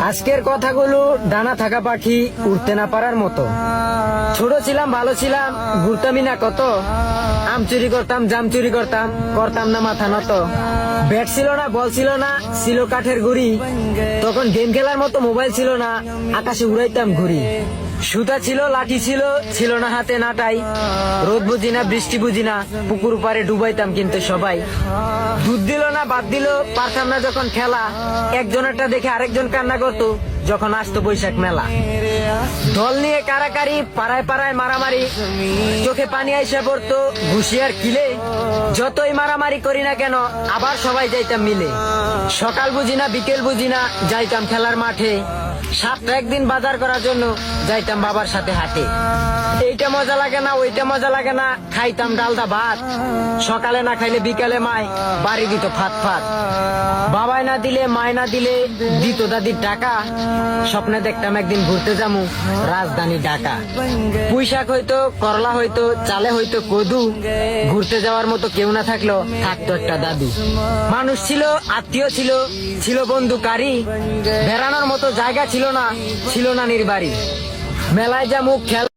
আজকের কথাগুলো ডানা থাকা পাখি উড়তে না পারার মতো। ছোট ছিলাম, ভালো ছিলাম, ঘুরতামই না কত। আম চুরি করতাম, জাম চুরি করতাম, করতাম না মাথা নত। ব্যাট ছিল না, বল ছিল না, ছিল কাঠের গুড়ি। তখন গেম খেলার মতো মোবাইল ছিল না, আকাশে উড়াইতাম ঘুড়ি। সুতা ছিল, লাঠি ছিল, ছিল না হাতে নাটাই। রোদ বুঝি না, বৃষ্টি বুঝি না, পুকুর পাড়ে ডুবাইতাম কিন্তু সবাই। দুধ দিল না, বাদ দিল, পারতাম না যখন খেলা। একজনেরটা দেখে আরেকজন কান্না করতো যখন আসতো বৈশাখ মেলা। দল নিয়ে কারাকারি, পাড়ায় পাড়ায় মারামারি, চোখে পানি আইসা পড়তো ঘুষি আর কিলে। যতই মারামারি করি না কেন, আবার সবাই যাইতাম মিলে। সকাল বুঝি না, বিকেল বুঝি না, যাইতাম খেলার মাঠে। সপ্তাহে একদিন বাজার করার জন্য যাইতাম বাবার সাথে হাটে। এইটা মজা লাগে না, ওইটা মজা লাগে না, খাইতাম ডালদা ভাত। সকালে না খাইলে বিকালে মায় বাড়ি দিত ফাত ফাত। বাবাই না দিলে, মায় না দিলে, দিত দাদির টাকা। স্বপ্নে দেখতাম একদিন ঘুরতে যামু রাজধানী ঢাকা। পুঁইশাক হইতো, করলা হইতো, চালে হইতো কদু। ঘুরতে যাওয়ার মতো কেউ না থাকলো, থাকতো একটা দাদু। মানুষ ছিল, আত্মীয় ছিল, ছিল বন্ধু কারি। বেড়ানোর মতো জায়গা ছিল না, ছিল না নির্বাড়ি। মেলায় যামু, খেলা